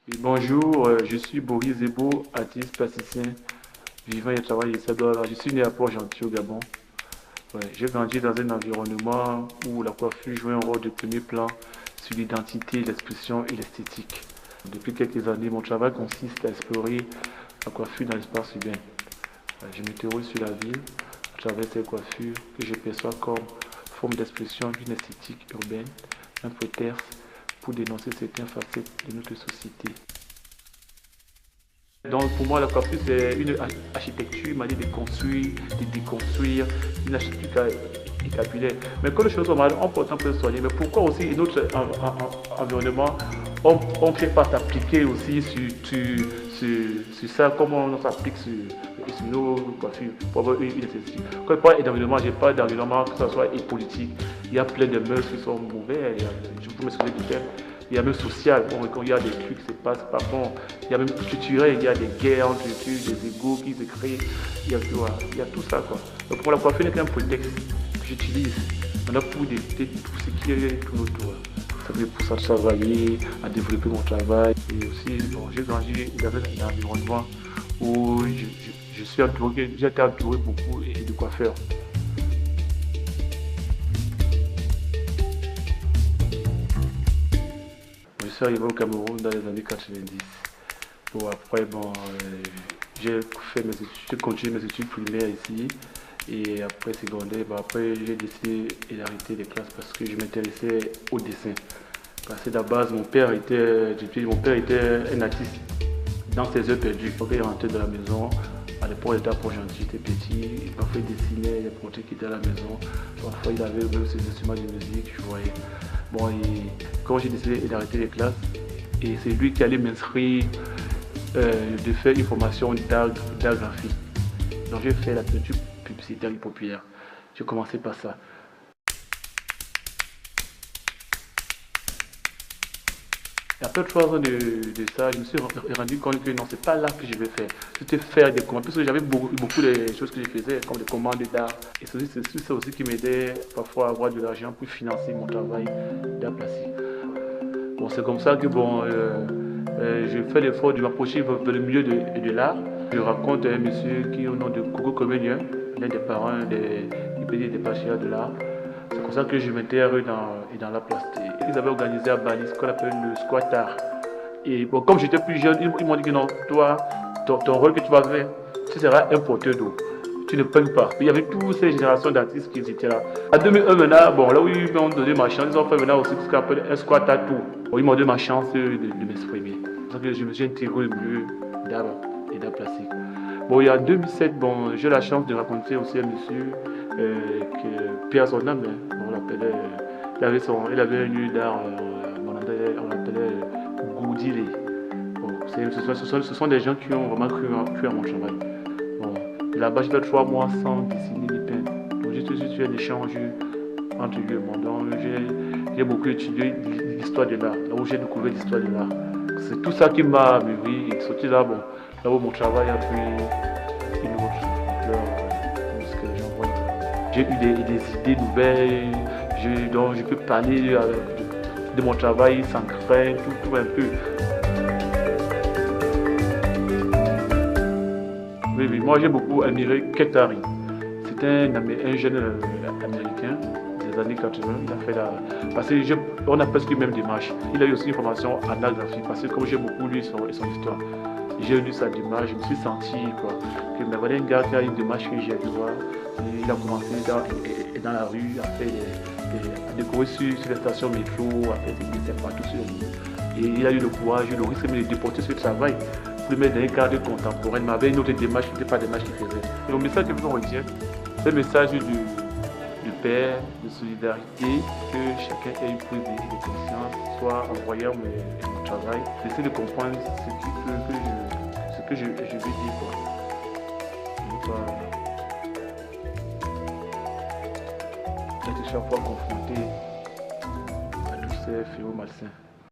Et bonjour, je suis Boris Zebo, artiste plasticien, vivant et travaillant ici. Je suis né à Port-Gentil au Gabon. Ouais, j'ai grandi dans un environnement où la coiffure jouait un rôle de premier plan sur l'identité, l'expression et l'esthétique. Depuis quelques années, mon travail consiste à explorer la coiffure dans l'espace urbain. Je m'interroge sur la ville à travers ces coiffures que je perçois comme forme d'expression d'une esthétique urbaine, un prétexte pour dénoncer certaines facettes de notre société. Donc pour moi, la coiffure, c'est une architecture, une manière de construire, de déconstruire, une architecture capulaire. Mais quand les choses sont mal, on peut un peu soigner. Mais pourquoi aussi notre environnement, on ne fait pas s'appliquer aussi sur ça, comme on s'applique sur nos coiffures pour avoir une esthétique. Quand je parle d'environnement, je parle d'environnement, que ce soit politique. Il y a plein de mœurs qui sont mauvais. Je vous mets du thème. Il y a même social, il y a des trucs qui se passent pas bon. Il y a même culturel, il y a des guerres entre des égos qui se créent. Il y a tout ça quoi. Donc pour la coiffure n'est qu'un prétexte que j'utilise. On a pour d'éviter tout ce qui est tout autour. Ça me pousse à travailler, à développer mon travail. Et aussi, bon, j'ai grandi dans un environnement où je suis entouré, j'ai été entouré beaucoup de coiffeurs. Je suis arrivé au Cameroun dans les années 90. Bon, après, j'ai continué mes études primaires ici. Et après secondaire, après j'ai décidé d'arrêter les classes parce que je m'intéressais au dessin. Parce que de la base, mon père était un artiste dans ses heures perdues. Donc il rentrait de la maison. À l'époque, il était à Port-Gentil, j'étais petit. Parfois, il dessinait les portraits qui étaient à la maison. Parfois, il avait même ses instruments de musique, je voyais. Bon, et quand j'ai décidé d'arrêter les classes, et c'est lui qui allait m'inscrire de faire une formation d'art graphique. Donc j'ai fait la peinture publicitaire et populaire. J'ai commencé par ça. Et après 3 ans de ça, je me suis rendu compte que non, c'est pas là que je vais faire. C'était faire des commandes. Parce que j'avais beaucoup de choses que je faisais, comme des commandes d'art. Et c'est ça aussi qui m'aidait parfois à avoir de l'argent pour financer mon travail d'art plastique. Bon, c'est comme ça que je fais l'effort de m'approcher vers le milieu de l'art. Je rencontre un monsieur qui est au nom de Coco Comenius, l'un des parents des patriarches de l'art. C'est comme ça que je m'intègre dans la plastique. Ils avaient organisé à Bali ce qu'on appelle le squat art. Et bon, comme j'étais plus jeune, ils m'ont dit que non, toi, ton rôle que tu vas faire, tu seras un porteur d'eau. Tu ne peignes pas. Il y avait toutes ces générations d'artistes qui étaient là. En 2001, maintenant, bon, là où ils m'ont donné ma chance, ils ont fait maintenant aussi ce qu'on appelle un squat à tout. Bon, ils m'ont donné ma chance de m'exprimer. C'est pour ça que je me suis intégré au milieu d'art et d'art plastique. Bon, il y a 2007, bon, j'ai la chance de rencontrer aussi un monsieur Pierre son âme, on l'appelait, il avait un lieu d'art, on l'appelait Goudilé. Bon, ce sont des gens qui ont vraiment cru à mon travail. Bon, là-bas, j'ai fait 3 mois sans dessiner ni peindre. Donc, j'ai tout eu un échange entre lui et moi. Donc, j'ai beaucoup étudié l'histoire de l'art, là où j'ai découvert l'histoire de l'art. C'est tout ça qui m'a mûri et sorti là, bon, là où mon travail a pris une autre ampleur, ce que les gens voient. J'ai eu des idées nouvelles, donc je peux parler de mon travail sans crainte, tout un peu. Oui, moi j'ai beaucoup admiré Ketari. C'est un jeune américain des années 80. Il a fait parce qu'on a presque la même démarche. Il a eu aussi une formation en art graphique parce que comme j'ai beaucoup lu son histoire, j'ai lu sa démarche, je me suis senti que mais voilà un gars qui a une démarche que j'ai dû voir. Il a commencé dans la rue à découvrir sur les stations métro, à faire des dessins partout sur le monde. Et il a eu le courage, le risque de déporter ce travail pour le mettre dans un cadre contemporain, mais avec une autre démarche qui n'était pas la démarche qu'il faisait. Et le message que je retiens, c'est le message de paix, de solidarité, que chacun ait une prise de conscience, soit en voyant mon travail, d'essayer de comprendre ce que je veux dire. Être chaque fois confronté à tous ces fléaux malsains.